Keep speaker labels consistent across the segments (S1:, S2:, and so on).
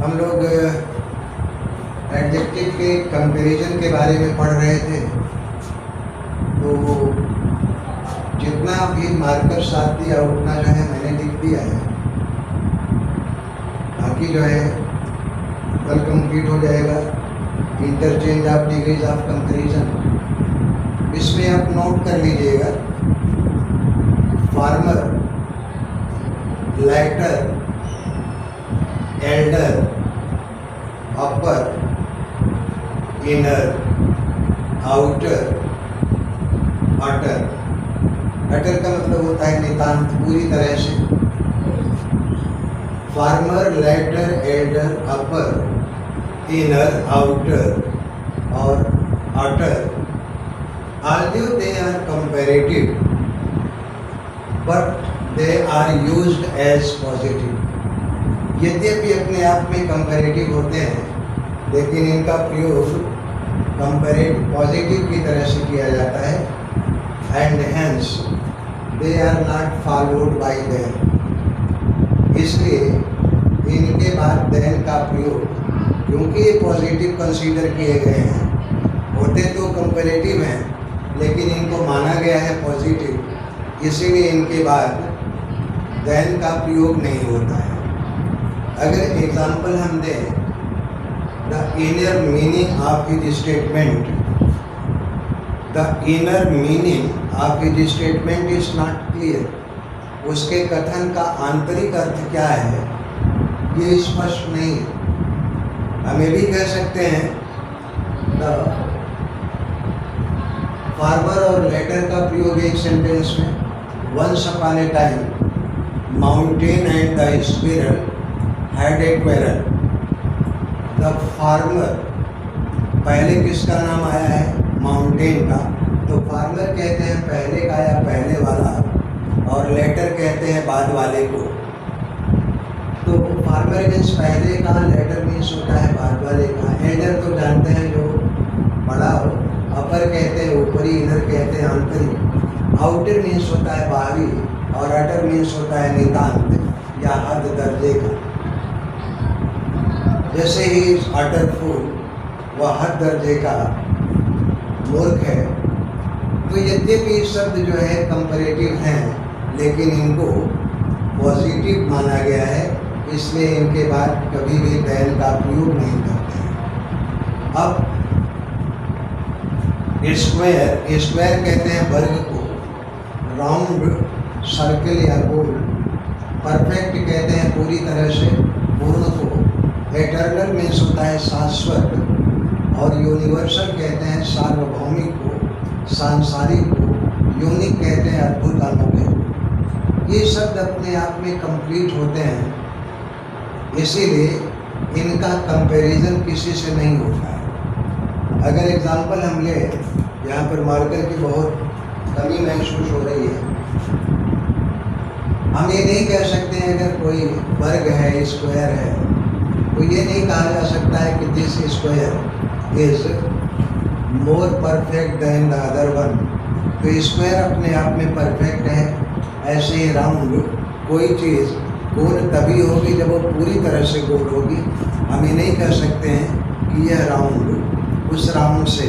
S1: हम लोग एडजेक्टिव के कंपैरिजन के बारे में पढ़ रहे थे। तो जितना भी मार्कर साथ दिया उतना जो है मैंने लिख दिया है। बाकी जो है कल कंप्लीट हो जाएगा। Interchange of degrees of comparison, इसमें आप नोट कर लीजिएगा। फार्मर, लाइटर, एल्डर, अपर, इनर, आउटर, अटर। अटर का मतलब होता है नितांत, पूरी तरह से। फार्मर, लाइटर, एल्डर, अपर, इनर, आउटर और अटर, although they are comparative but they are used as positive। यद्यपि अपने आप में कंपैरेटिव होते हैं लेकिन इनका प्रयोग कंपैरेटिव पॉजिटिव की तरह से किया जाता है। And hence they are not followed by them, इसलिए इनके बाद देन का प्रयोग, क्योंकि ये पॉजिटिव कंसीडर किए गए हैं, होते तो कंपैरेटिव हैं लेकिन इनको माना गया है पॉजिटिव, इसीलिए इनके बाद देन का प्रयोग नहीं होता है। अगर एग्जाम्पल हम दें, the inner meaning of his statement, the inner meaning of his statement is not clear. उसके कथन का आंतरिक अर्थ क्या है ये स्पष्ट नहीं है। हम ये भी कह सकते हैं द फार्मर और लेटर का प्रयोग एक सेंटेंस में, once upon a time mountain and the squirrel had a quarrel. The farmer, पहले किसका नाम आया है? माउंटेन का। तो फार्मर कहते हैं पहले का या पहले वाला, और लेटर कहते हैं बाद वाले को। तो फार्मर मीन्स पहले का, लेटर मीन्स होता है बाद वाले का। एल्डर तो जानते हैं जो बड़ा हो, अपर कहते हैं ऊपरी, इनर कहते हैं आंतरिक, आउटर मीन्स होता है बाहरी, और अटर मीन्स होता है नितांत या हद दर्जे का। जैसे ही अटर फूल वह हद दर्जे का मूर्ख है। तो यद्यपि शब्द जो है कंपैरेटिव हैं लेकिन इनको पॉजिटिव माना गया है, इसलिए इनके बाद कभी भी देन का प्रयोग नहीं करते हैं। अब स्क्वायर, स्क्वायर कहते हैं वर्ग को, राउंड सर्कल या गोल, परफेक्ट कहते हैं पूरी तरह से पूर्ण को, एटर्नल मीन्स होता है शाश्वत, और यूनिवर्सल कहते हैं सार्वभौमिक को, सांसारिक को, यूनिक कहते हैं अद्भुत अनोखे को। ये शब्द अपने आप में कंप्लीट होते हैं, इसीलिए इनका कंपैरिजन किसी से नहीं होता है। अगर एग्जाम्पल हम ले, यहाँ पर मार्कर की बहुत कमी महसूस हो रही है। हम ये नहीं कह सकते हैं अगर कोई वर्ग है, स्क्वायर है, तो ये नहीं कहा जा सकता है कि this square is more perfect than the other one. तो स्क्वायर अपने आप में परफेक्ट है। ऐसे ही राउंड, कोई चीज़ गोल तभी होगी जब वो पूरी तरह से गोल होगी। हम ये नहीं कह सकते हैं कि यह राउंड उस राउंड से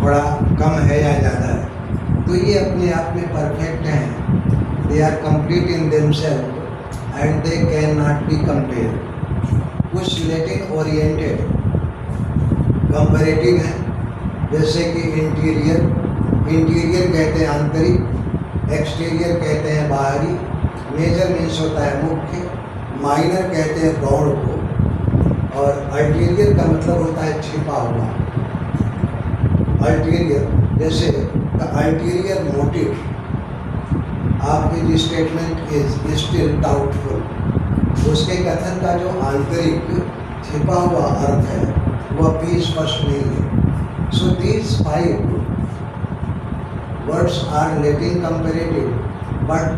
S1: थोड़ा कम है या ज़्यादा है। तो ये अपने आप में परफेक्ट हैं, they are complete in themselves and they can not be compare. कुछ लेटिन ओरिएंटेड कंपैरेटिव हैं, जैसे कि इंटीरियर, इंटीरियर कहते हैं आंतरिक, एक्सटीरियर कहते हैं बाहरी, मेजर मीन्स होता है मुख्य, माइनर कहते हैं गौण को, और अल्टीरियर का मतलब होता है छिपा हुआ। अल्टीरियर, जैसे the ulterior motive of his statement is still doubtful. उसके कथन का जो आंतरिक छिपा हुआ अर्थ है वह भी स्पष्ट नहीं है। So these 5 words are Latin comparative, but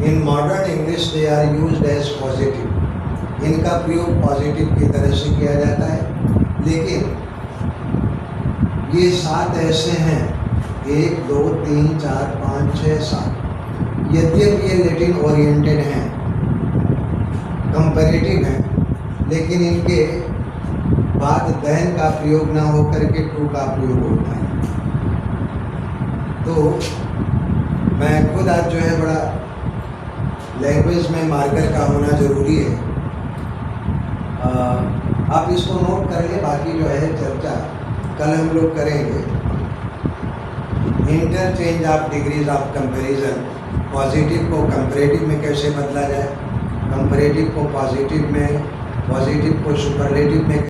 S1: in modern English they are used as positive. इनका प्रयोग पॉजिटिव की तरह से किया जाता है। लेकिन ये 7 ऐसे हैं, 1 2 3 4 5 6 7, यद्यपि ये लेटिन ओरिएंटेड हैं कंपैरेटिव हैं, लेकिन इनके बाद देन का प्रयोग ना हो करके टू का प्रयोग होता है। तो मैं खुद आज जो है बड़ा लैंग्वेज में मार्कर का होना ज़रूरी है। आप इसको नोट कर ले, बाकी जो है चर्चा कल हम लोग करेंगे। Interchange of degrees of comparison, positive को कंपैरेटिव में कैसे बदला जाए, कंपैरेटिव को पॉजिटिव में, पॉजिटिव को सुपरलेटिव में